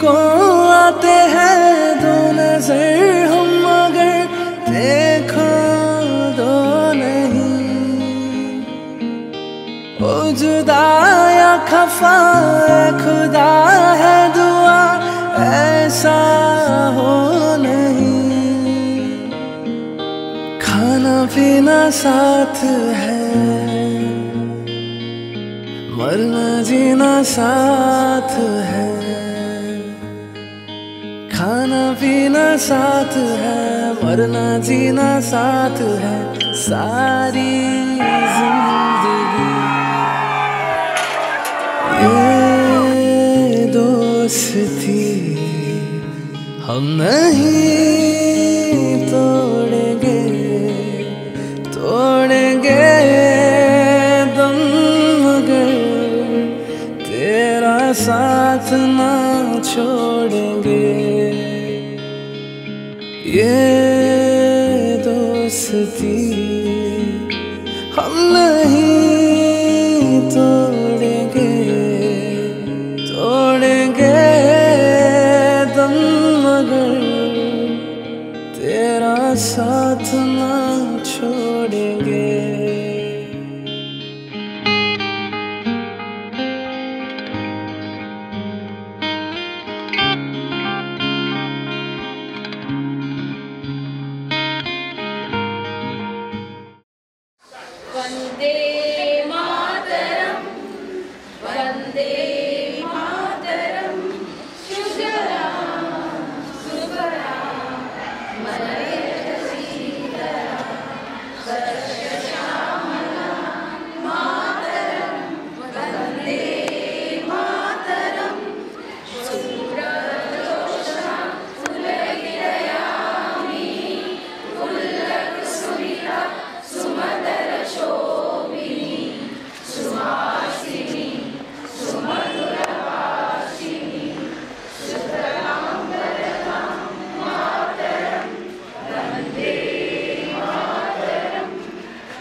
को आते हैं दो नजर हम मगर देखो दो नहीं। ओ जुदा या खफा खुदा है दुआ ऐसा हो नहीं। खाना पीना साथ है मरना जीना साथ है। खाना पीना साथ है मरना जीना साथ है सारी जिंदगी। ये दोस्ती हम नहीं तोड़ेंगे तोड़ेंगे दम मगर तेरा साथ ना छोड़ेंगे। ये दोस्ती हम नहीं तोड़ेंगे तोड़ेंगे दम मगर तेरा साथ ना छोड़ेंगे। वंदे मातरम वंदे मातरम सुजलां सुफलां मलयजशीतलां सस्यश्यामलां मातरम वंदे मातरम शुभ्रजोत्स्ना फुलकितयामिनी फुल्लकुसुमिता सुमधुरशोभिनी सुहासिनी सुमधुरभाषिणी शुभ्रतां वरदां मातरं वन्दे मातरं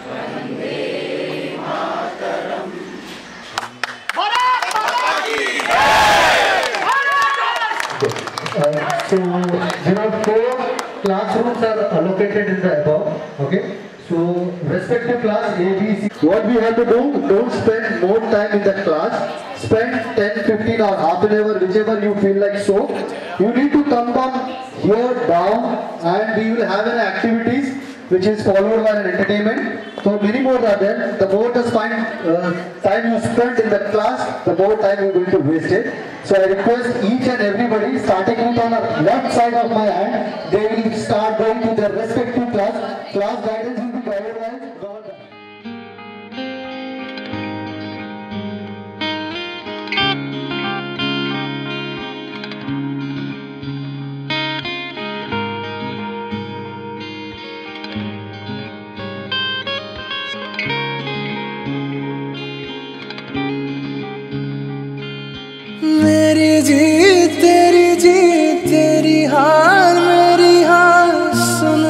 वन्दे मातरं। So there are 4 classrooms are allocated in the above. Okay. So respective class A, B, C. What we have to do, don't spend more time in that class. Spend 10, 15 or half an hour, whichever you feel like so. You need to come down here down and we will have an activities which is followed by an entertainment. So many more are there. The more the time you spend in that class, the more time you are going to waste it. So I request each and everybody, starting with on the left side of my hand, they will start going to their respective class. Class guidance will be guided by God. मेरी जीत तेरी हार मेरी हार सुन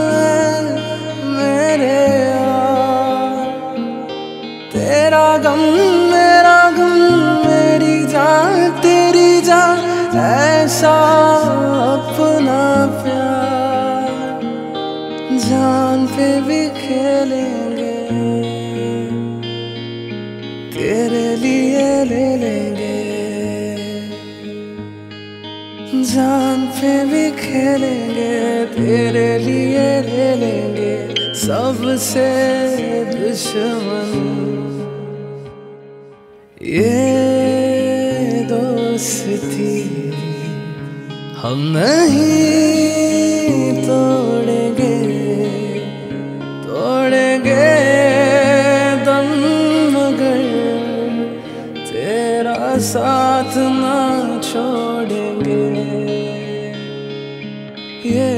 मेरे यार। तेरा गम मेरा गम मेरी जान तेरी जान ऐसा अपना प्यार। जान पे भी खेलेंगे तेरे लिए ले लेंगे। जान पे भी खेलेंगे तेरे लिए ले लेंगे सबसे दुश्मन। ये दोस्ती हम नहीं तोड़ेंगे तोड़ेंगे दम मगर तेरा साथ ना छोड़ेंगे। ये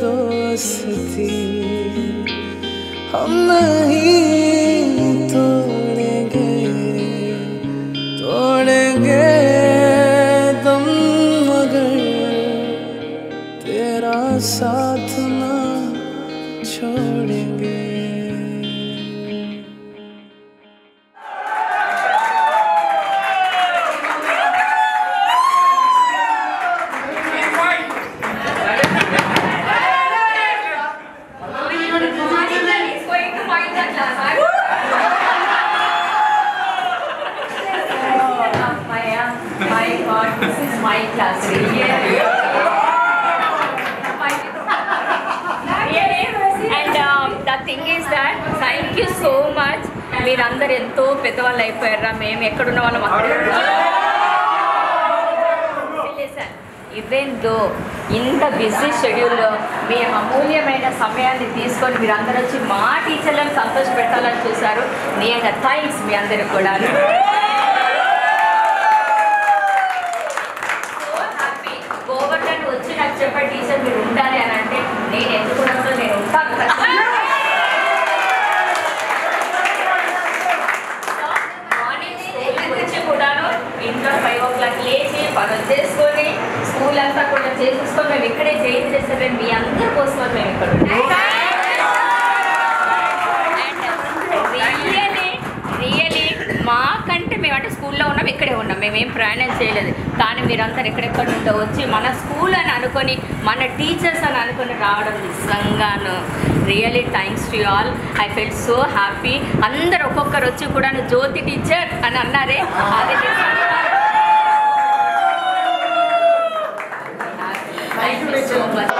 दोस्ती हम नहीं तोड़ेंगे तोड़ेंगे दम मगर तेरा साथ ना छोड़ेंगे। Thing is that thank you so much. మీరందరూ ఎంతో పెద్దవాళ్ళు అయిపోయారా. మేము ఎక్కడున్న వాళ్ళం అక్కడే. ఈవెన్ దో ఇంత బిజీ షెడ్యూల్లో మీ అమూల్యమైన సమయాన్ని తీసుకొని మీరందరూ వచ్చి మా టీచర్లను సంతోషపెట్టాలని చూశారు. నిజంగా థ్యాంక్స్ మీ అందరికి కూడా. గోవర్ధన్ వచ్చి నాకు చెప్పే టీచర్ మీరు ఉండాలి అని అంటే నేను ఎందుకు నేను ఉంటాను. మార్నింగ్ వచ్చి కూడాను ఇంట్లో 5 o'clock లేచి పనులు చేసుకొని స్కూల్ అంతా కూడా చేసేసుకొని మేము ఇక్కడే చేయించేస్తే మీ అందరి కోసం మేము ఇక్కడ రియలీ మాకంటే మేము అంటే స్కూల్లో ఉన్నాం, ఇక్కడే ఉన్నాం, మేమేం ప్రయాణం చేయలేదు. కానీ మీరందరూ ఎక్కడెక్కడ నుండో వచ్చి మన స్కూల్ అని అనుకొని మన టీచర్స్ అని అనుకొని రావడం నిజంగాను really thanks to all. I feel so happy. అందరు ఒక్కొక్కరు వచ్చి కూడా జ్యోతి టీచర్ అని అన్నారే, అది thank you so much.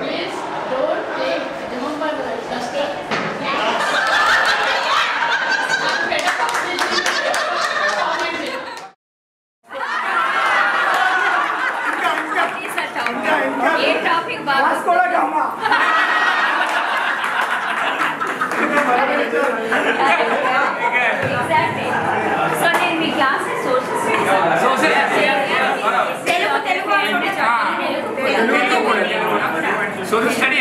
Please don't take remember just ఏ టాపిక్ బాగా ఎగ్జాక్ట్లీ. సో నేను మీ క్లాసెస్ సోషల్ సోషల్ స్టడీ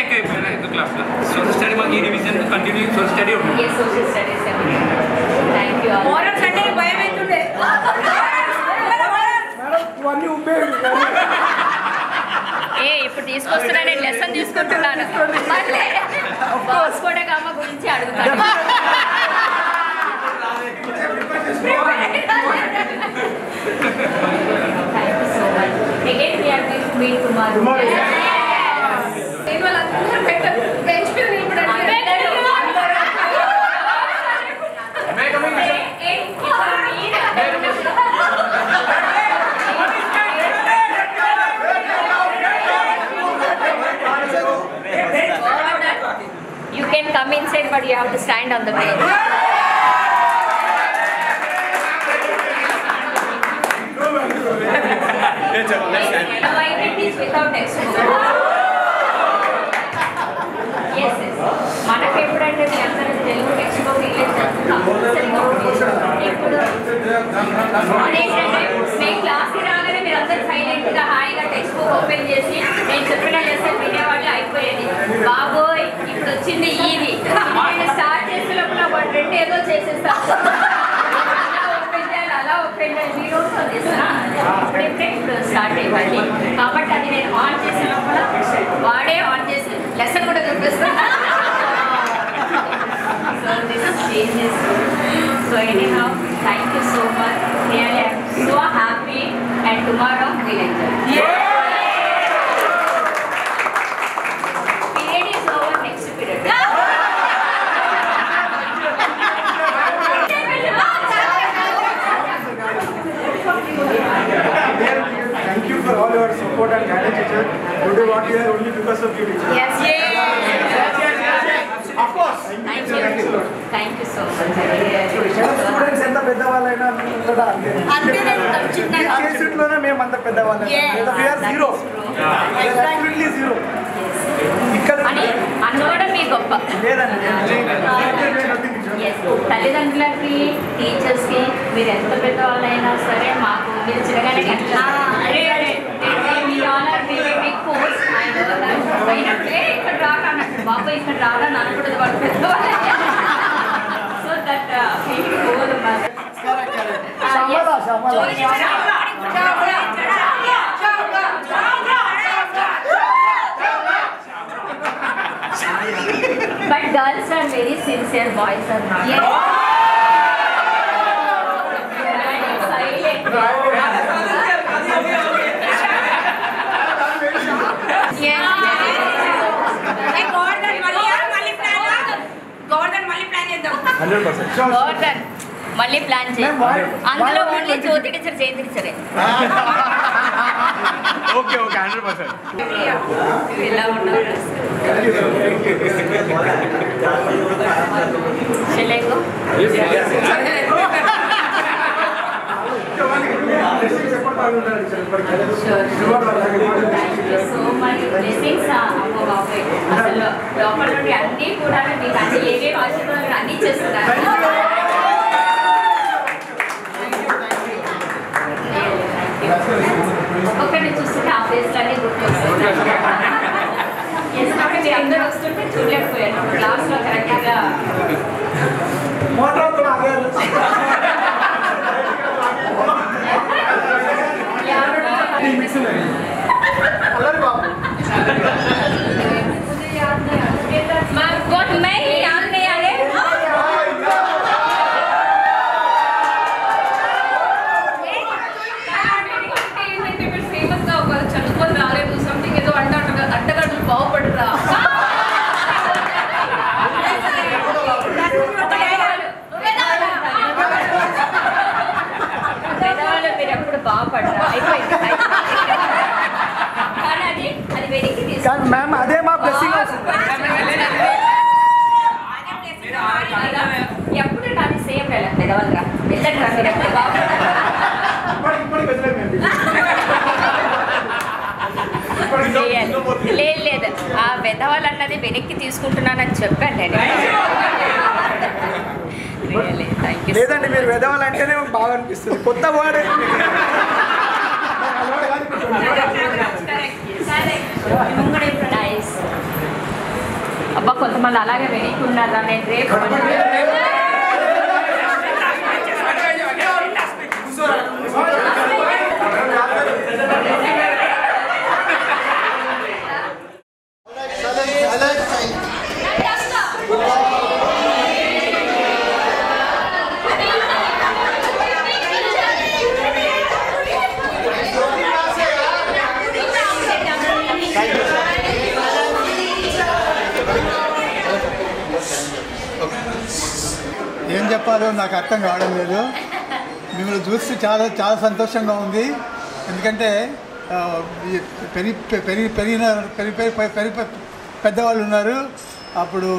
క్లాస్లో సోషల్ స్టడీ మాకు ఈ డివిజన్ కంటిన్యూ సోషల్ స్టడీ ఉంటుంది. Social studies. Thank you. Morals అంటే భయం అవుతుండే. ఇప్పుడు తీసుకొస్తున్నా, నేను లెసన్ తీసుకుంటున్నాను. వాస్కోడ గామ గురించి అడుగుతాను. Thank you so much. Again we are going to meet tomorrow. You can come inside, but you have to stand on the bench. Why it is without textbook? Yes, yes. మనకు ఎప్పుడంటే మీ అందరూ Telugu text book ఇప్పుడు మేము క్లాస్కి రాగానే మీరు అందరూ సైలెంట్గా హాయిగా టెక్స్ట్ బుక్ ఓపెన్ చేసి నేను చెప్పిన లెసన్ వినేవాళ్ళు అయిపోయేది. బాబోయ్ ఇప్పుడు వచ్చింది ఇది స్టార్ట్ చేసే లోపల వాడు రెండు ఏదో చేసేస్తాను. అలా ఓపెన్ చేయాలి మీరు ఇప్పుడు స్టార్ట్ అయ్యాలి. కాబట్టి అది నేను ఆన్ చేసే లోపల వాడే ఆన్ చేసి లెసన్ కూడా చూపిస్తాను. So this changes. So anyhow, thank you so much. Really, I'm so happy. And tomorrow we'll enjoy. Period is over. Next period. Thank you for all your support and guidance, teacher. Today what we are only because of you, teacher. Yes. Of course. Thank you. Thank you so much. Students ఎంత పెద్దవాళ్ళైనా కూడా చేసేట్లోనే మేము అంత పెద్దవాళ్ళం. We are zero. We are absolutely zero. ఇక్కడ అన్నోడ మీ గొప్ప లేదండి. తల్లిదండ్రులకి టీచర్స్కి మీరు ఎంత పెద్దవాళ్ళైనా సరే మాకు మీరు చిన్నగానే ఇక్కడ రాకన్నట్టు బాబు ఇక్కడ రావాలని అనకూడదు వాళ్ళు పెద్దవాళ్ళు. So that but girls are very sincere, boys are not. Silent. మళ్ళీ ప్లాన్ చేయాలి. అందులో మళ్ళీ జ్యోతి టీచర్ జయంతి టీచరే. Okay okay 100%. ఎలా ఉన్నారు చెల్లెకు? సో మచ్ బ్లెస్సింగ్స్ అమ్మో బాబాయ్. అసలు లోపల నుండి అన్నీ కూడా మీకు అన్ని ఏమేమి ఆశీర్వాదాలు అన్నీ చేస్తున్నారు. ఒక్కొక్కరిని చూస్తుంటే ఆ ఫేస్లు అన్నీ గుర్తొస్తాయి. మీరు అందరూ వస్తుంటే చూడలేకపోయాను క్లాస్లో కరెక్ట్గా. ఫేమస్ గా ఒక చదువుకొని రాలేదు సంథింగ్ ఏదో అడ్డగడ్డలు బాగుపడరా మీరు ఎప్పుడు బాగుపడరా అయిపోయింది. కానీ అది వెనక్కి తీసుకు మ్యామ్ అదే మా బ్లెస్సింగ్. ఎప్పుడు నాకు సేమ్ పెదవాళ్ళరా వెళ్ళండి రా మీరు ఎప్పుడు బాగుపడరా. లేదు ఆ పెదవాళ్ళు అన్నది వెనక్కి తీసుకుంటున్నానని చెప్పాను నేను. లేదండి మీరు వెదవాలంటేనే బాగా అనిపిస్తుంది. కొత్త వర్డ్ అబ్బా కొంతమంది అలాగే వెనక్కి ఉన్నారా. నేను రేపు ఏం చెప్పాలో నాకు అర్థం కావడం లేదు. మిమ్మల్ని చూసి చాలా చాలా సంతోషంగా ఉంది. ఎందుకంటే పెద్దవాళ్ళు ఉన్నారు. అప్పుడు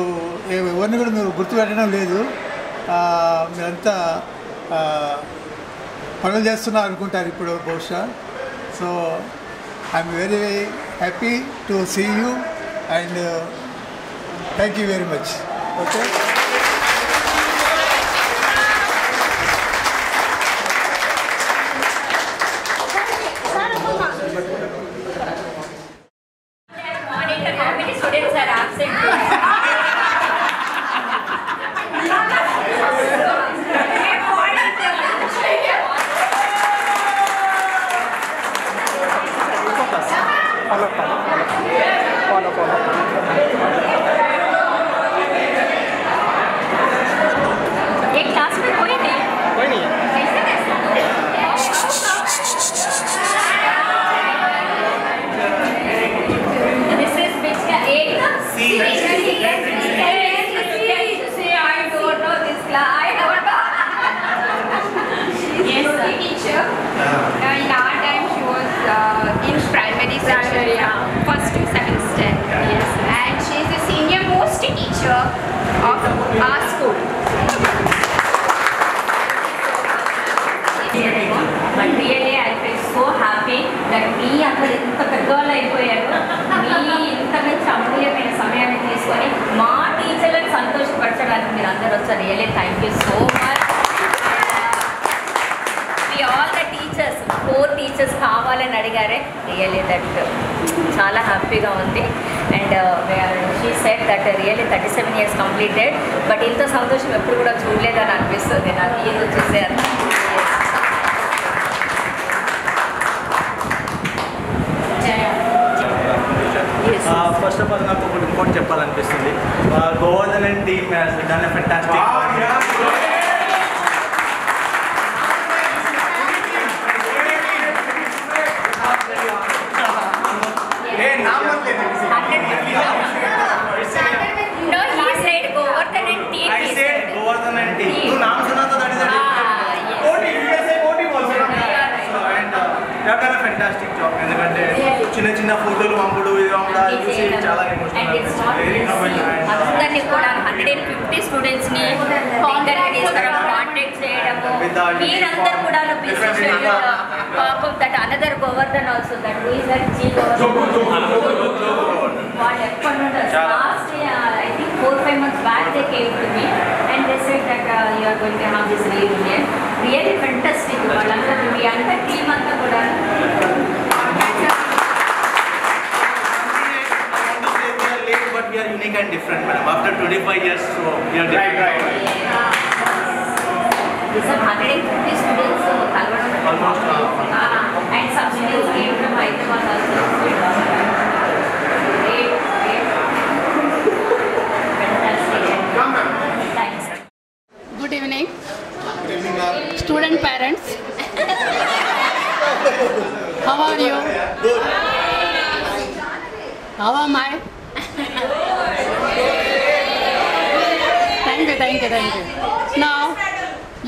ఎవరిని కూడా మీరు గుర్తుపెట్టడం లేదు. మీరంతా పనులు చేస్తున్నారు అనుకుంటారు ఇప్పుడు బహుశా. So I'm very happy to see you and thank you very much. Okay. Students are absent. एक क्लास में कोई नहीं कैसे दिस इज which का एक सी I don't know this class. I don't know. She's a teacher. In our time, she was in primary section, first to second standard. Yes, and she is the senior most teacher of our school. But really, I feel so happy that మీ అక్కడ ఇంత పెద్దవాళ్ళు అయిపోయారు. మీ ఇంత మంచి అమూల్యమైన సమయాన్ని తీసుకొని మా టీచర్లను సంతోషపరచడానికి మీరు అందరూ వచ్చారు. Really thank you so much. All the teachers 4 teachers కావాలని అడిగారే. రియలీ దట్ చాలా హ్యాపీగా ఉంది. And she said that really 37 years completed. But ఇంత సంతోషం ఎప్పుడు కూడా చూడలేదని అనిపిస్తుంది నాకు ఇది చూసారు. ఫస్ట్ ఆఫ్ ఆల్ నాకు ఒకటి ఇంకోటి చెప్పాలనిపిస్తుంది. Govardhan and team has done a fantastic. ఏ నామం లేదు you have done a fantastic job. ఎందుకంటే చిన్న చిన్న ఫోటోలు పంపుడు ఇది చూసి చాలా అందరినీ కూడా 150 స్టూడెంట్స్ని దగ్గర తీసుకురావడం, కాంటాక్ట్ చేయడము, మీరందరూ కూడా పాపం that another Govardhan also that ji వాళ్ళు ఎప్పటి నుండి last I think 4-5 months back they came to me and they said that you are going to have this reunion. Really fantastic. వాళ్ళందరూ మీ అంతా టీమ్ అంతా కూడా we are unique and different, madam. After 25 years, so we are different. These are 150 students Almost. And some students came from Hyderabad also. Great. Fantastic. Thanks. Good evening. Good evening, ma'am. Student parents. How are you? Good. How am I? Thank you. Now,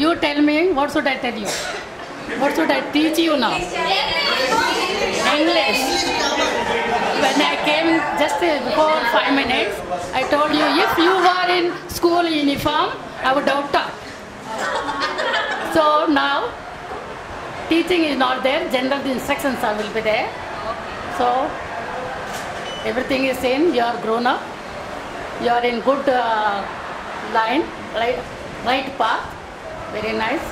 you tell me, what should I tell you? What should I teach you now? English. When I came just before 5 minutes, I told you, if you were in school uniform, I would have taught. So now, teaching is not there, general instructions will be there. So, everything is same, you are grown up, you are in good line, right path, very nice.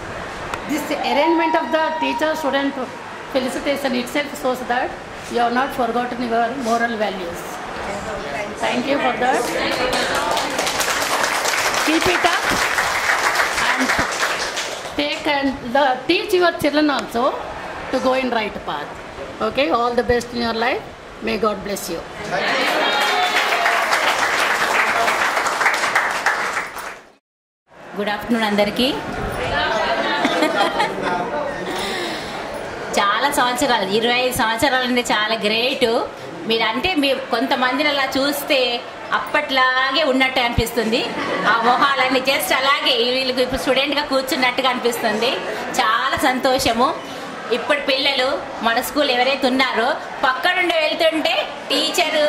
This arrangement of the teacher-student felicitation itself shows that you have not forgotten your moral values. Thank you for that. Keep it up and teach your children also to go in right path. Okay, all the best in your life. May God bless you. Good afternoon అందరికీ. చాలా సంవత్సరాలు, 25 సంవత్సరాలు అంటే చాలా great. మీరంటే కొంతమందిని అలా చూస్తే అప్పట్లాగే ఉన్నట్టు అనిపిస్తుంది. ఆ మొహాలన్నీ జస్ట్ అలాగే వీళ్ళకి ఇప్పుడు స్టూడెంట్గా కూర్చున్నట్టుగా అనిపిస్తుంది. చాలా సంతోషము. ఇప్పుడు పిల్లలు మన స్కూల్ ఎవరైతే ఉన్నారో పక్క నుండి వెళ్తుంటే టీచర్ని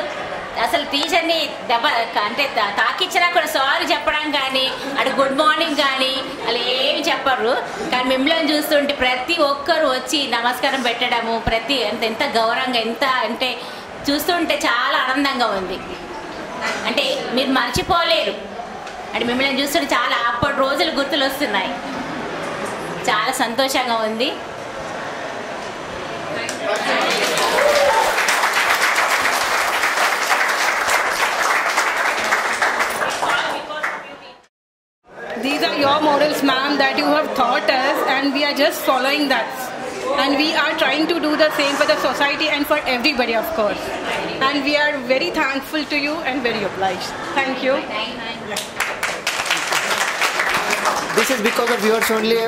అంటే తాకిచ్చినా కూడా సారీ చెప్పడం కానీ అటు గుడ్ మార్నింగ్ కానీ అలా ఏమి చెప్పరు. కానీ మిమ్మల్ని చూస్తుంటే ప్రతి ఒక్కరు వచ్చి నమస్కారం పెట్టడము, ఎంత గౌరవంగా, ఎంత అంటే చూస్తుంటే చాలా ఆనందంగా ఉంది. అంటే మీరు మర్చిపోలేరు. అంటే మిమ్మల్ని చూస్తుంటే చాలా అప్పటి రోజులు గుర్తులు వస్తున్నాయి. చాలా సంతోషంగా ఉంది. These are your models, ma'am, that you have taught us, and we are just following that. And we are trying to do the same for the society and for everybody, of course. And we are very thankful to you and very obliged. Thank you. This is because of yours only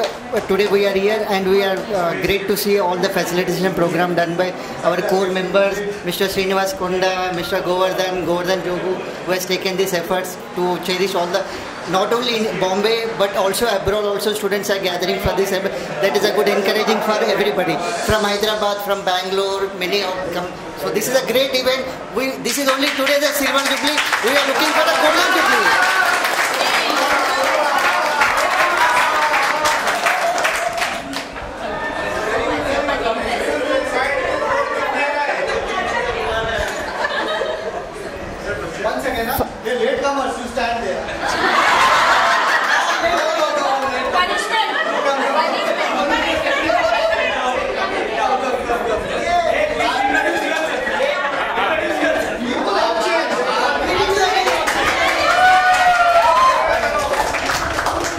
today we are here, and we are great to see all the facilitation program done by our core members, Mr. Srinivas Konda, Mr. Govardhan Jogu, who has taken these efforts to cherish all the, not only in Bombay but also abroad also students are gathering for this. That is a good encouraging for everybody. From Hyderabad, from Bangalore, many have come. So this is a great event. This is only today the silver jubilee. We are looking for the golden jubilee. Latecomers, you stand there.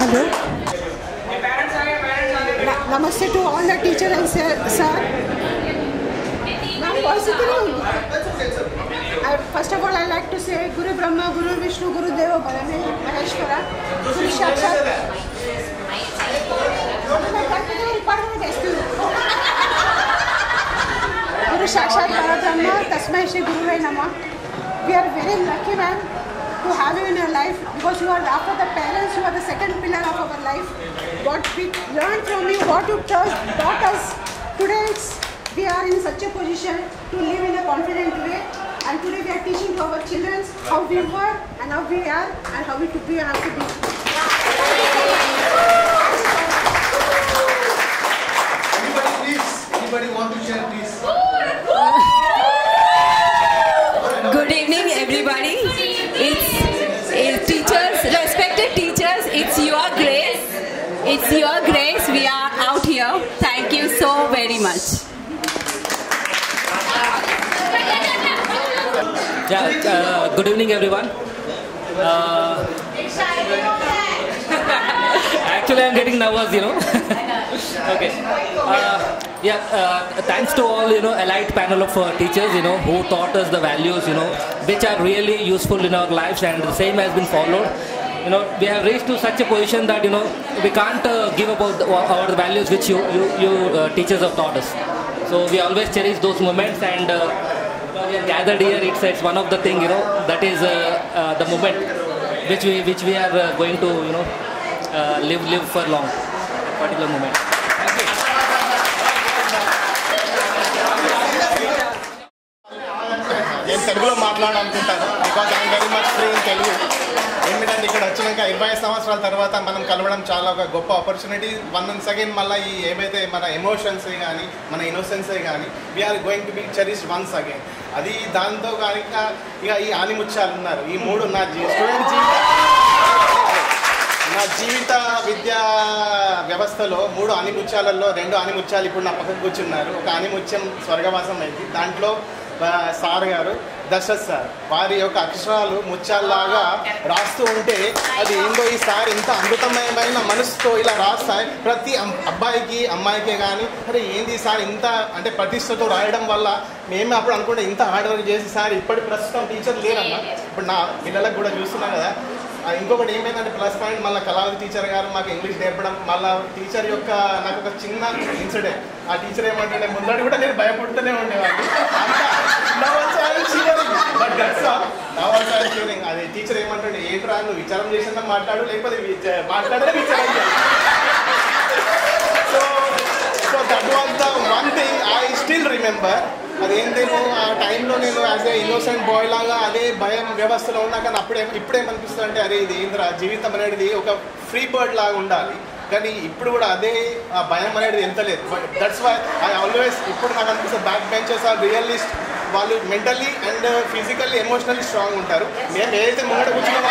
Hello. Namaste to all the teachers and sir. First of all, I like to say Guru Brahma, Guru Vishnu, Guru Deva Maheshwara, Guru Sakshat. Guru Sakshat Parabrahma, Tasmai Shri Guru Namah. We are very lucky, man, to have you in your life, because you are, after the parents, you are the second pillar of our life. What we learned from you, what you taught us today, it's we are in such a position to live in a confident way. And today we are teaching to our children how we were and how we are and how we could be and how to be. Anybody please? Anybody want to share please? Good evening everybody. It's teachers, respected teachers, it's your grace. It's your grace we are out here. Thank you so very much. Yeah, good evening everyone. Actually I'm getting nervous, you know. Okay. Thanks to all, you know, elite panel of teachers, you know, who taught us the values, you know, which are really useful in our lives, and the same has been followed. You know, we have reached to such a position that, you know, we can't give up our values which you teachers have taught us. So we always cherish those moments, and we are gathered here. It's one of the thing, you know, that is the moment which we are going to, you know, live for long. That particular moment. Thank you. నేను తెలుగులో మాట్లాడాలనుకుంటాను because I'm very much free in Telugu. ఏమిటంటే ఇక్కడ వచ్చినాక 20 సంవత్సరాల తర్వాత మనం కలవడం చాలా ఒక గొప్ప ఆపర్చునిటీ. వన్స్ అగైన్ మళ్ళీ ఈ ఏమైతే మన ఎమోషన్సే కానీ మన ఇన్నోసెన్సే కానీ we're going to be cherished once again. అది దాంతో కానీ ఇక ఈ ఆనిముత్యాలు ఉన్నారు. ఈ మూడు నా జీవిత విద్యా వ్యవస్థలో 3 ఆనిముత్యాలలో 2 ఆనిముత్యాలు ఇప్పుడు నా పక్కకు కూర్చున్నారు. ఒక ఆనిముత్యం స్వర్గవాసం అయింది. దాంట్లో సార్ గారు, దశరథ్ సార్, వారి యొక్క అక్షరాలు ముత్యాల్లాగా రాస్తూ ఉంటే అది ఏందో ఈ సార్ ఇంత అమృతమయమైన మనసుతో ఇలా రాస్తాయి. ప్రతి అబ్బాయికి అమ్మాయికే కానీ అరే ఏంది సార్ ఇంత అంటే ప్రతిష్టతో రాయడం వల్ల మేము అప్పుడు అనుకుంటే ఇంత హార్డ్ వర్క్ చేసి సార్ ఇప్పటి ప్రస్తుతం టీచర్ లేరమ్మా. ఇప్పుడు నా పిల్లలకు కూడా చూస్తున్నాం కదా. ఇంకొకటి ఏమైందంటే ప్లస్ పాయింట్ మళ్ళీ కళావతి టీచర్ గారు మాకు ఇంగ్లీష్ నేర్పడం. మళ్ళీ టీచర్ యొక్క నాకు ఒక చిన్న ఇన్సిడెంట్. ఆ టీచర్ ఏమంటుండే ముందడి కూడా నేను భయపడుతూనే ఉండేవాడిని. అది టీచర్ ఏమంటుండే ఏంట్రా నువ్వు విచారం చేసినా మాట్లాడు లేకపోతే మాట్లాడే విచారం చేయాలి. So that was the one thing I still remember. అదేంటేమో ఆ టైంలో నేను యాజ్ ఏ ఇన్నోసెంట్ బాయ్ లాగా అదే భయం వ్యవస్థలో ఉన్నా. కానీ ఇప్పుడేమనిపిస్తుంది అంటే అరే ఇది ఏంద్రా జీవితం అనేది ఒక ఫ్రీ బర్డ్ లాగా ఉండాలి. కానీ ఇప్పుడు కూడా అదే ఆ భయం అనేది ఎంత లేదు. But that's why I always ఇప్పుడు నాకు అనిపిస్తుంది బ్యాక్ బెంచర్స్ ఆర్ రియలిస్ట్. వాళ్ళు mentally and physically emotionally strong ఉంటారు. మేము ఏదైతే ముంగట కూర్చున్నామో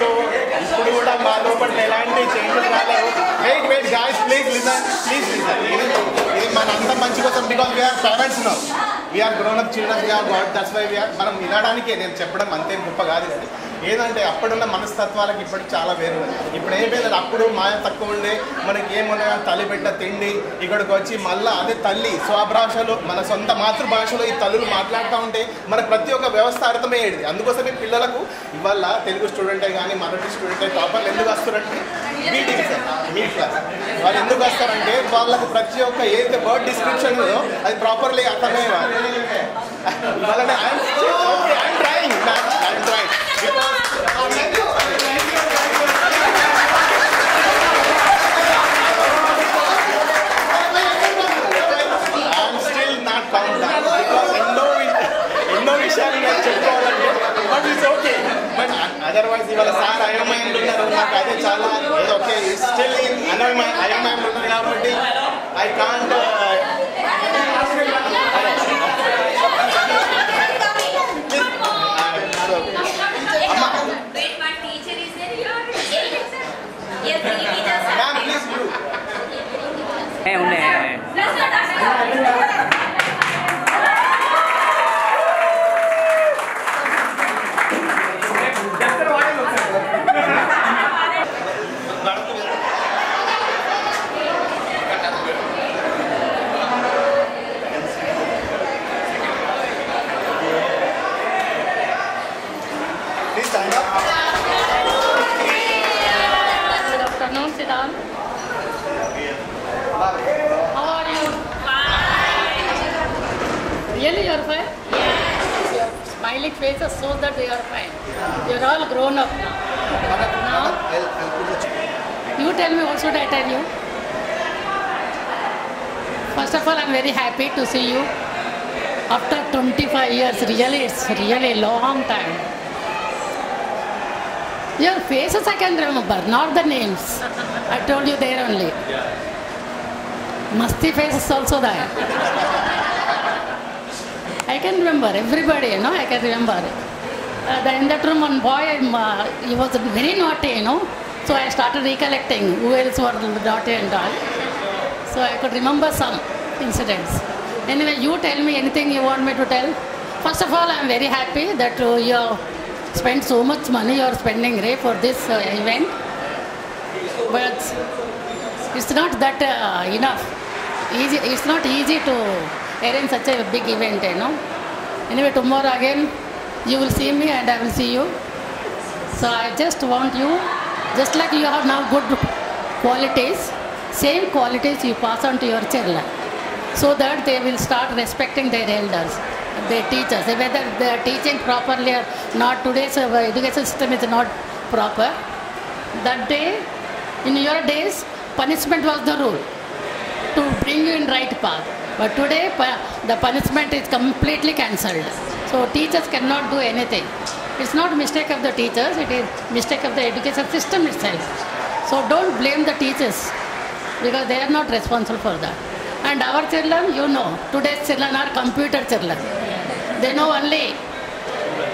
సో ఇప్పుడు కూడా మా లోపల ఎలాంటి చేంజెస్ రాలేవు. Wait guys please listen. ఇది మన అంత మంచి కోసం because we're parents now. We're grown up childrens, we're God. That's why we're మనం వినడానికే నేను చెప్పడం అంతేం గొప్ప కాదు. కానీ ఏదంటే అప్పుడున్న మనస్తత్వాలకు ఇప్పటికి చాలా వేరు. ఇప్పుడు ఏమైందంటే అప్పుడు మాయ తక్కువ ఉండే మనకి ఏమున్నా తల్లి పెట్ట తిండి. ఇక్కడికి వచ్చి మళ్ళీ అదే తల్లి స్వభాషలో మన సొంత మాతృభాషలో ఈ తల్లులు మాట్లాడుతూ ఉంటే మనకు ప్రతి ఒక్క వ్యవస్థ అర్థమయ్యేది. అందుకోసమే పిల్లలకు ఇవాళ తెలుగు స్టూడెంటే కానీ మరాఠీ స్టూడెంటే టాపర్లు ఎందుకు వస్తారంటే బీటింగ్ సార్ మిడిల్ క్లాస్ వాళ్ళు ఎందుకు వస్తారంటే వాళ్ళకు ప్రతి ఒక్క ఏదైతే వర్డ్ డిస్క్రిప్షన్ ఉందో అది ప్రాపర్లీ అర్థమయ్యేవాళ్ళు. వాళ్ళని ఐఎమ్ ట్రైంగ్ ఎన్నో విషయాలు నేను చెప్పుకోవాలంటే but it's okay. But otherwise ఇవాళ సార్ అయోమయంలో ఉన్నారు. నాకు అదే చాలా ఏదో ఓకే స్టిల్ అయోమయంలో ఉన్నారు కాబట్టి I can't are fine? Yes. Your smiling faces show that they are fine. You are all grown up now. You tell me, what should I tell you? First of all, I am very happy to see you. After 25 years, really, it's really a long time. Your faces I can remember, not the names. I told you there only. Masti faces also there. I can remember everybody, I can remember. In that room, one boy, he was very naughty, So I started recollecting who else were naughty and all. So I could remember some incidents. Anyway, you tell me anything you want me to tell. First of all, I am very happy that you spent so much money you are spending, Ray, for this event. But it's not that enough. It's not easy to arrange such a big event, Anyway, tomorrow again, you will see me and I will see you. So I just want you, just like you have now good qualities, same qualities you pass on to your children, so that they will start respecting their elders, their teachers. Whether they are teaching properly or not, today's education system is not proper. That day, in your days, punishment was the rule to bring you in right path. But today, the punishment is completely cancelled. So teachers cannot do anything. It's not mistake of the teachers, it is mistake of the education system itself. So don't blame the teachers, because they are not responsible for that. And our children, today's children are computer children. They know only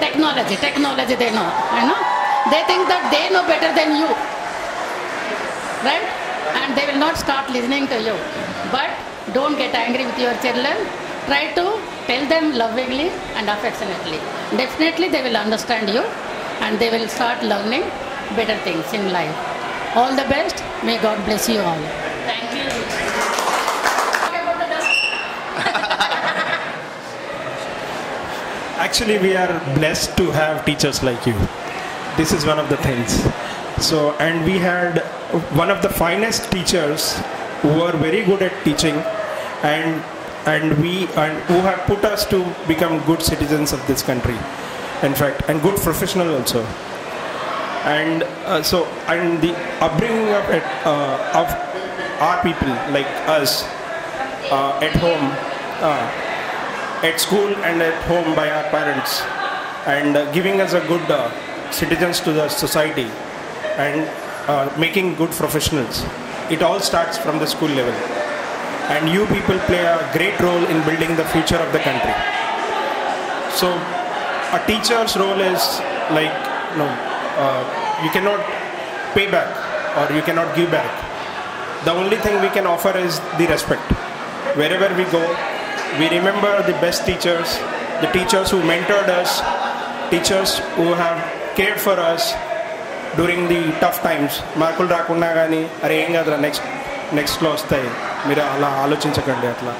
technology they know, They think that they know better than you, right? And they will not start listening to you. But don't get angry with your children. Try to tell them lovingly and affectionately. Definitely they will understand you and they will start learning better things in life. All the best. May God bless you all. Thank you. Actually, we are blessed to have teachers like you. This is one of the things. So, and we had one of the finest teachers who were very good at teaching and who have put us to become good citizens of this country, in fact, and good professional also. And and the upbringing of our people like us at home, at school and at home by our parents, and giving us a good citizens to the society and making good professionals. It all starts from the school level. And you people play a great role in building the future of the country. So a teacher's role is like, you cannot pay back or you cannot give back. The only thing we can offer is the respect. Wherever we go, we remember the best teachers, the teachers who mentored us, teachers who have cared for us during the tough times. Markul rakunda gani are engadra next లో వస్తాయి మీరు అలా ఆలోచించకండి అట్లా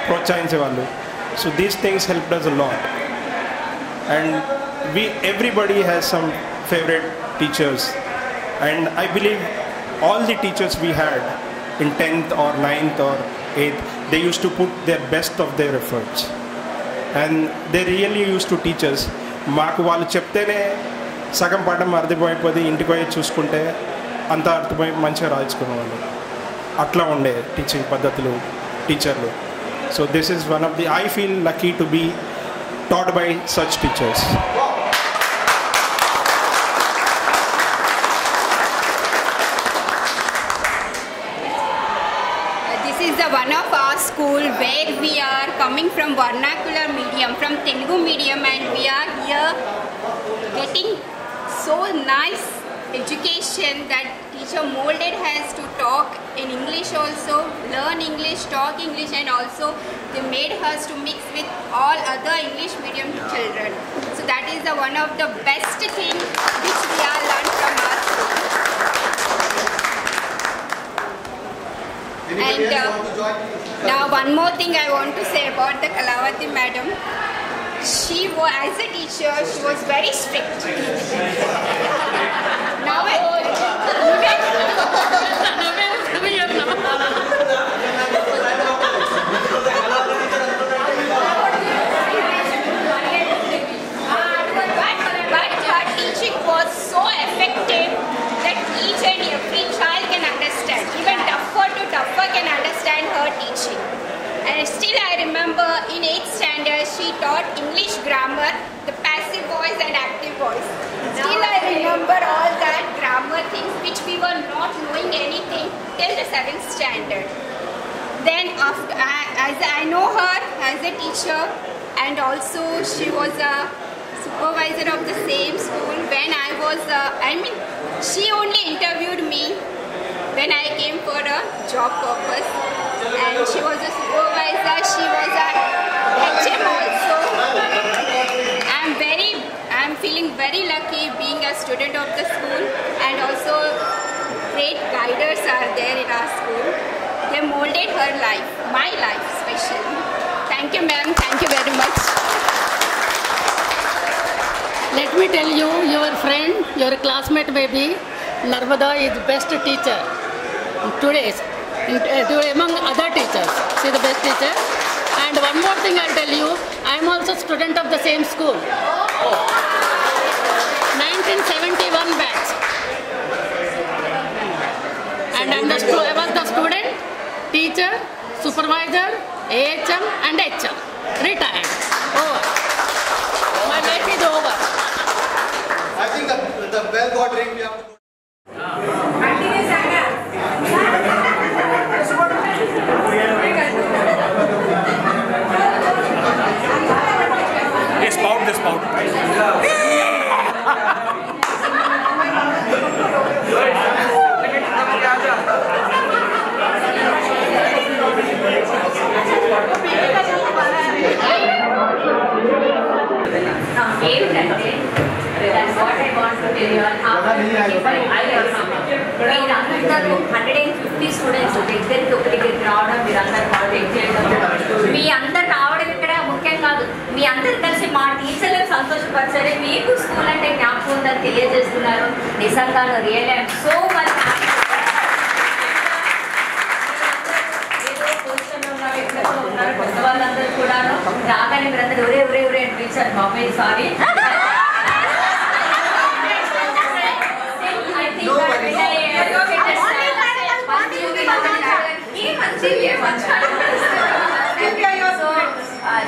ప్రోత్సహించేవాళ్ళు. So these things helped us a lot. And everybody has some favorite teachers. And I believe all the teachers we had in 10th or 9th or 8th, they used to put their best of their efforts. And they really used to teach us. మాకు వాళ్ళు చెప్తేనే సగం పాఠం అర్థమైపోయి ఇంటికి పోయి చూసుకుంటే అంత అర్థమై మంచిగా రాయించుకునేవాళ్ళు. అట్లా ఉండే టీచింగ్ పద్ధతులు టీచర్లు. So this is one of the I feel lucky to be taught by such teachers. This is the one of our school where we are coming from vernacular medium, from Telugu medium, and we are here getting so nice education that teacher molded has to talk in English also, learn English, talk English, and also they made us to mix with all other English medium children. So that is the one of the best thing which we are learned from our school. And now one more thing I want to say about the Kalavati madam. She was, as a teacher, she was very strict. Now taught English grammar, the passive voice and active voice. Still I remember all that grammar things which we were not knowing anything till the 7th standard. Then after, as I know her as a teacher, and also she was a supervisor of the same school when I was, she only interviewed me when I came for a job purpose, and she was a supervisor, she was a HM also. I'm feeling very lucky being a student of the school, and also great guiders are there in our school. They molded her life, my life especially. Thank you ma'am, thank you very much. Let me tell you, your friend, your classmate maybe, Narmada is best teacher today among other teachers. She is the best teacher. And one more thing I'll tell you, I am also student of the same school. 1971 batch. And I was the student, teacher, supervisor, AHM and HM. Retired. Over. My life is over. I think the bell got ring. We have to spout the spout. ఏంటంటే that's what I want to tell you. మీరందరూ 150 students దగ్గరికి ఒకరికి రావడం, మీరందరూ college చేయడం, మీ అందరు రావడం ఇక్కడ ముఖ్యం కాదు. మీ అందరు కలిసి మా టీచర్లను సంతోషపరచాలి. మీకు స్కూల్ అంటే జ్ఞాపకం ఉందని తెలియజేస్తున్నారు. నిజంగా really I'm so much happy. ఉన్నారు కొత్త వాళ్ళందరూ కూడా రాగానే మీరందరూ ఒరే ఒరే ఒరే అని పిలిచారు. బాబాయ్ సారీ.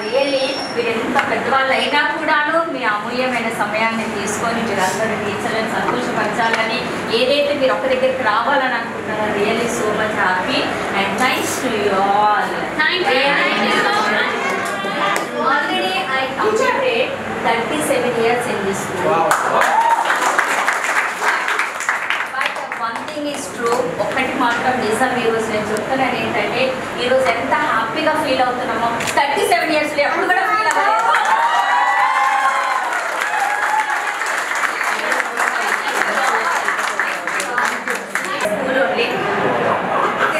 రియల్లీ మీరు ఎంత పెద్దవాళ్ళు అయినా కూడాను మీ అమూల్యమైన సమయాన్ని తీసుకొని మీరందరూ టీచర్లను సంతోషపరచాలని, ఏదైతే మీరు ఒక్క దగ్గరికి రావాలని అనుకుంటున్నారో really so much happy and thanks to you all. Already I completed 37 years in this school. Is true. ఒక్కటి మాత్రం నిజం ఈరోజు నేను చెప్తున్నాను ఏంటంటే, ఈరోజు ఎంత హ్యాపీగా ఫీల్ అవుతున్నామో 37 years ఎప్పుడు కూడా ఫీల్ అవ్వలేదు.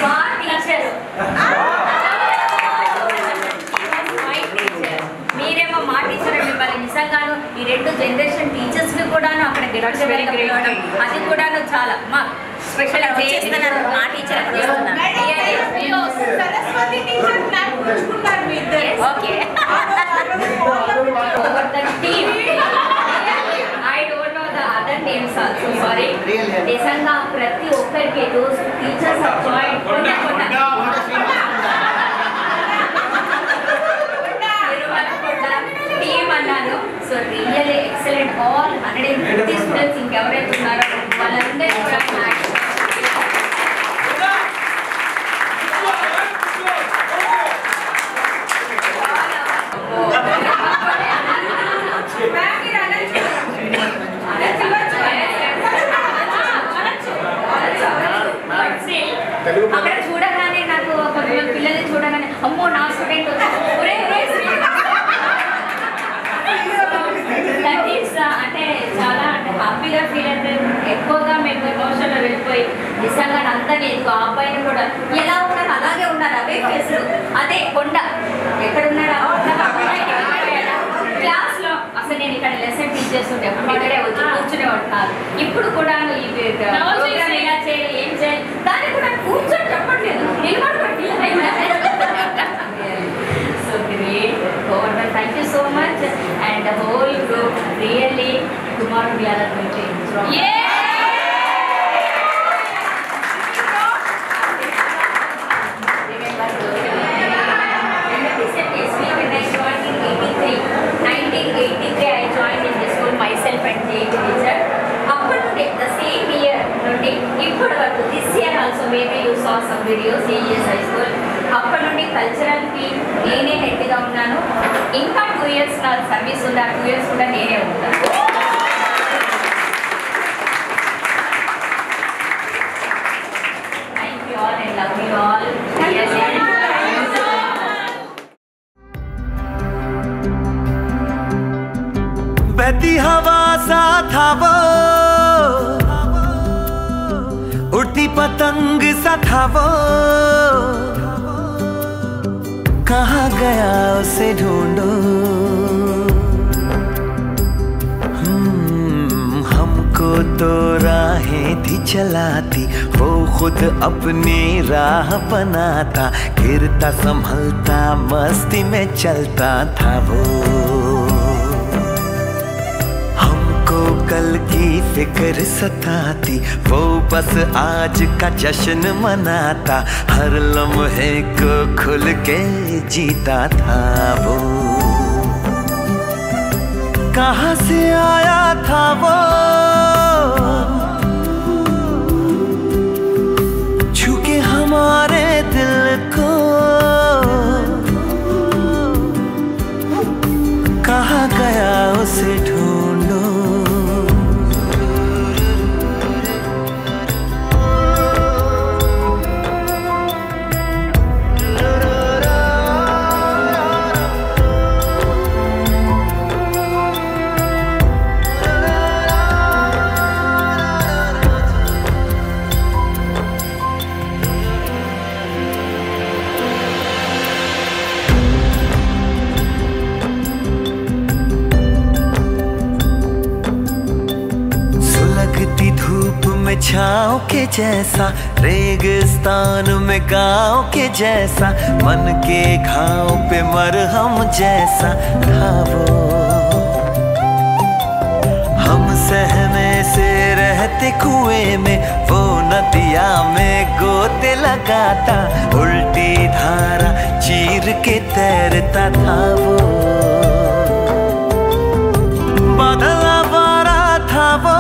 మా టీచర్ మీరేమో మా టీచర్ అని మిమ్మల్ని నిజంగాను ఈ 2 జనరేషన్ టీచర్స్ని కూడాను అక్కడ అది కూడాను చాలా మా స్పెషల్ చేస్తున్నారు. మా teacher Saraswati teacher okay. I don't know the other names also, sorry. నిజంగా ప్రతి ఒక్కరికి రోజు టీచర్స్ టీమ్ అన్నాను. So really excellent. All 150 students ఇంకెవరైతే ఉన్నారో వాళ్ళందరూ కూడా అక్కడ చూడగానే నాకు పిల్లల్ని చూడగానే అమ్మో నా స్టూడెంట్ అంటే చాలా అంటే హ్యాపీగా ఫీల్ అయితే ఎక్కువగా మేము ఎమోషన్లో వెళ్ళిపోయి నిజంగా అందరినీ ఎందుకు ఆ అబ్బాయిని కూడా ఎలా ఉన్నారు అలాగే ఉన్నారు, అవే ఫేస్, అదే కొండ ఎక్కడున్నాడు క్లాస్లో. అసలు నేను ఇక్కడ లెసన్ టీచ్ చేస్తుంటే ఇక్కడే వచ్చి కూర్చునే ఉంటున్నారు. ఇప్పుడు కూడా ఈ ప్రోగ్రామ్ ఎలా చేయాలి ఏం చేయాలి దాన్ని కూడా కూర్చొని చెప్పట్లేదు, నిలబడబట్టి. So great. Thank you so much and the whole group. Really, tomorrow we are going to enjoy. Remember, when I joined in 83, video CES high school. అప్పటి నుండి కల్చరల్కి నేనే హెడ్గా ఉన్నాను. ఇంకా 2 years నా సర్వీస్ ఉంది. ఆ 2 years కూడా నేనే ఉంటాను. Thank you all and love you all. बहती हवा सा था वो, उड़ती पतंग सा था वो, कहाँ गया उसे ढूंढो. हमको तो राहें थी चलाती, वो खुद अपनी राह बनाता, गिरता संभलता मस्ती में चलता था वो. कल की फिक्र सताती, वो बस आज का जश्न मनाता, हर लम्हे को खुल के जीता था वो. कहाँ से आया था वो, छू के हमारे दिल को, कहाँ गया उसे ढूंढो. छाँव के जैसा, रेगिस्तान में गाँव के जैसा, मन के घाव पे मरहम जैसा था वो. हम सहमे से रहते कुएं में, वो नदिया में गोते लगाता, उल्टी धारा चीर के तैरता था वो. बादल आवारा था वो,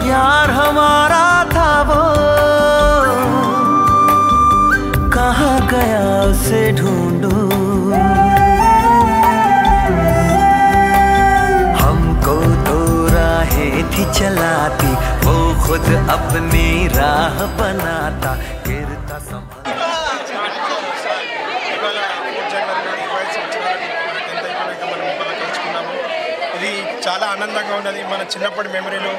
यार हमारा था वो, कहाँ गया उसे ढूंढो. हमको तो राहें थी चलाती, वो खुद अपनी राह बनाता, गिरता ఇది చాలా ఆనందంగా ఉన్నది. మన చిన్నప్పటి మెమరీలు,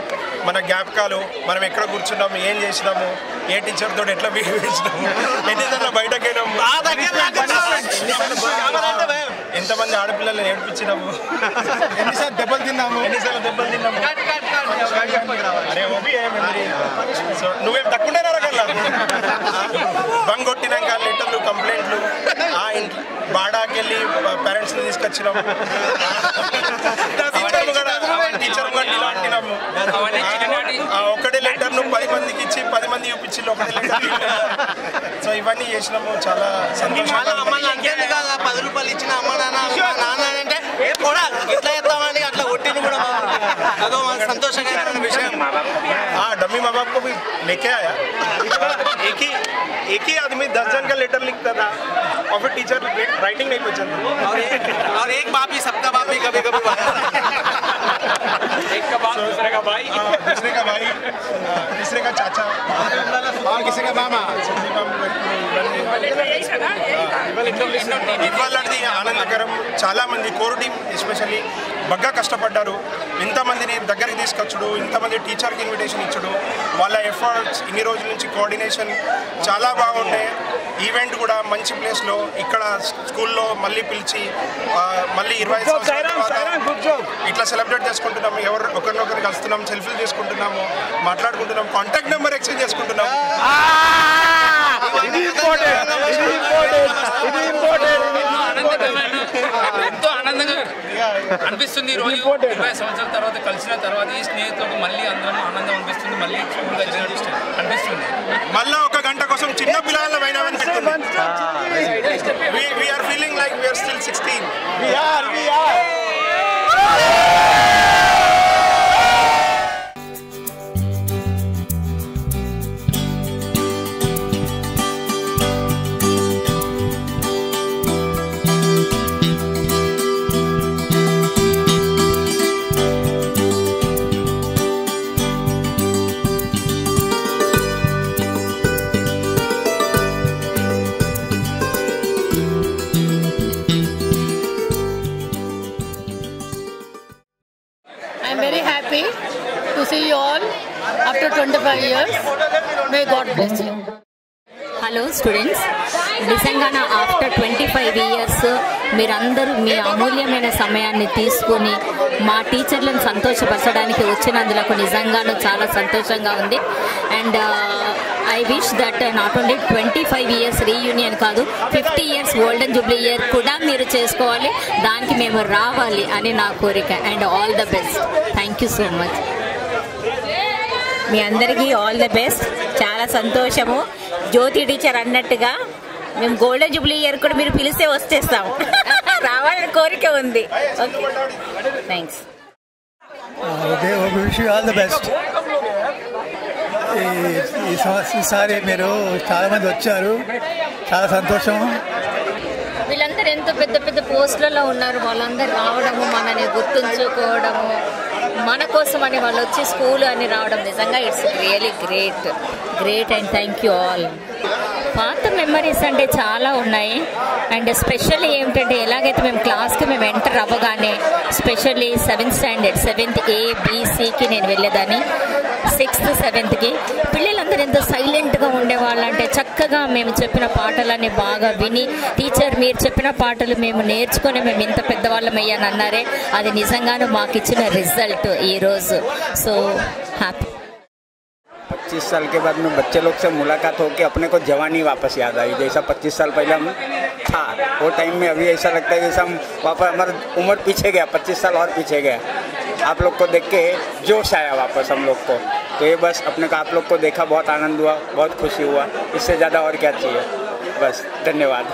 మన జ్ఞాపకాలు, మనం ఎక్కడ కూర్చున్నాము, ఏం చేసినాము, ఏ టీచర్ తోటి ఎట్లా బిహేవ్ చేసినాము, ఎన్నిసార్లు బయటకు వెళ్ళాము, ఎంతమంది ఆడపిల్లల్ని ఏడిపించినాము, ఎన్నిసార్లు దెబ్బలు తిన్నాము. అరే ఓబీ ఏ మెమరీ. సో నువ్వేం తక్కువ రకాల బంగ్ కొట్టినాక లెటర్లు, కంప్లైంట్లు, ఆ ఇంట్లో బాడాకెళ్ళి పేరెంట్స్ని తీసుకొచ్చినాము, ఒకటే లెటర్ ను 10 మందికి ఇచ్చి 10 మంది చూపించి ఒకటే లెటర్. సో ఇవన్నీ చేసినాము. చాలా సంతోషంగా. 10 రూపాయలు ఇచ్చిన అమ్మ నాన్న అంటే కూడా ఇట్లా చేద్దామని అట్లా కొట్టింది కూడా అదో సంతోషంగా విషయం. डम्मी माँ बाप को भी लेके आया. एक ही आदमी 10 जन का लेटर लिखता था और फिर टीचर राइटिंग नहीं पहचानता. और एक बाप ही सबका बाप ही कभी कभी एक का बाप, दूसरे का भाई, तीसरे का चाचा और किसी का मामा. ఇవాళది ఆనందకరం. చాలా మంది కోర్ టీమ్ ఎస్పెషల్లీ బాగా కష్టపడ్డారు. ఇంతమందిని దగ్గరికి తీసుకొచ్చుడు, ఇంతమంది టీచర్కి ఇన్విటేషన్ ఇచ్చుడు, వాళ్ళ ఎఫర్ట్స్ ఇన్ని రోజుల నుంచి కోఆర్డినేషన్ చాలా బాగుండే. ఈవెంట్ కూడా మంచి ప్లేస్లో ఇక్కడ స్కూల్లో మళ్ళీ పిలిచి మళ్ళీ 20 సంవత్సరాల తర్వాత ఇట్లా సెలబ్రేట్ చేసుకుంటున్నాము. ఒకరినొకరు కలుస్తున్నాము, సెల్ఫీలు చేసుకుంటున్నాము, మాట్లాడుకుంటున్నాము, కాంటాక్ట్ నెంబర్ ఎక్స్చేంజ్ చేసుకుంటున్నాము. ఎంతో ఆనందంగా అనిపిస్తుంది. ఈరోజు 20 సంవత్సరాల తర్వాత కలిసిన తర్వాత ఈ స్నేహితులకు మళ్ళీ అందరం ఆనందం అనిపిస్తుంది. మళ్ళీ స్కూల్ కలిసినట్టు అనిపిస్తుంది. మళ్ళీ ఒక గంట కోసం చిన్న పిల్లల we are feeling like we are still 16. We are. very happy to see you all after 25 years. May God bless you. Hello students, నిజంగా ఆఫ్టర్ 25 ఇయర్స్ మీరందరూ మీ అమూల్యమైన సమయాన్ని తీసుకొని మా టీచర్లను సంతోషపరచడానికి వచ్చినందులకు నిజంగాను చాలా సంతోషంగా ఉంది. And I wish that not only 25 years reunion కాదు, 50 ఇయర్స్ గోల్డెన్ జూబ్లీ ఇయర్ కూడా మీరు చేసుకోవాలి, దానికి మేము రావాలి అని నా కోరిక. And all the best. Thank you so much. మీ అందరికీ ఆల్ ద బెస్ట్. చాలా సంతోషము. జ్యోతి టీచర్ అన్నట్టుగా మేము గోల్డెన్ జూబ్లీ ఇయర్ కూడా మీరు పిలిస్తే వచ్చేస్తాం. రావాలని కోరిక ఉంది. Okay, thanks. Okay, wish you all the best. ఈసారి మీరు చాలామంది వచ్చారు, చాలా సంతోషం. వీళ్ళందరూ ఎంతో పెద్ద పెద్ద పోస్టులలో ఉన్నారు, వాళ్ళందరూ రావడము, మనని గుర్తుంచుకోవడము, మన కోసం అని వాళ్ళు వచ్చి స్కూల్ అని రావడం నిజంగా it's really great and thank you all. పాత మెమరీస్ అంటే చాలా ఉన్నాయి. అండ్ స్పెషల్లీ ఏమిటంటే ఎలాగైతే మేము క్లాస్కి మేము ఎంటర్ అవ్వగానే specially 7th standard 7th A B Cకి నేను వెళ్ళేదాన్ని, 6th 7thకి పిల్లలందరూ ఎంతో సైలెంట్గా ఉండేవాళ్ళు. అంటే చక్కగా మేము చెప్పిన పాటలన్నీ బాగా విని టీచర్ మీరు చెప్పిన పాటలు మేము నేర్చుకొని మేము ఇంత పెద్దవాళ్ళం అయ్యాను అన్నారే, అది నిజంగాను మాకు ఇచ్చిన రిజల్ట్ ఈరోజు. So happy. 25 साल के बाद में बच्चे लोग से मुलाकात होकर अपने को जवानी वापस याद आई. जैसा 25 साल पहले हम था वो टाइम में अभी ऐसा लगता है जैसा हम वापस हमारा उम्र पीछे गया, 25 साल और पीछे गया. आप लोग को देख के जोश आया वापस हम लोग को. तो ये बस अपने को आप लोग को देखा बहुत आनंद हुआ, बहुत खुशी हुआ. इससे ज़्यादा और क्या चाहिए. बस धन्यवाद.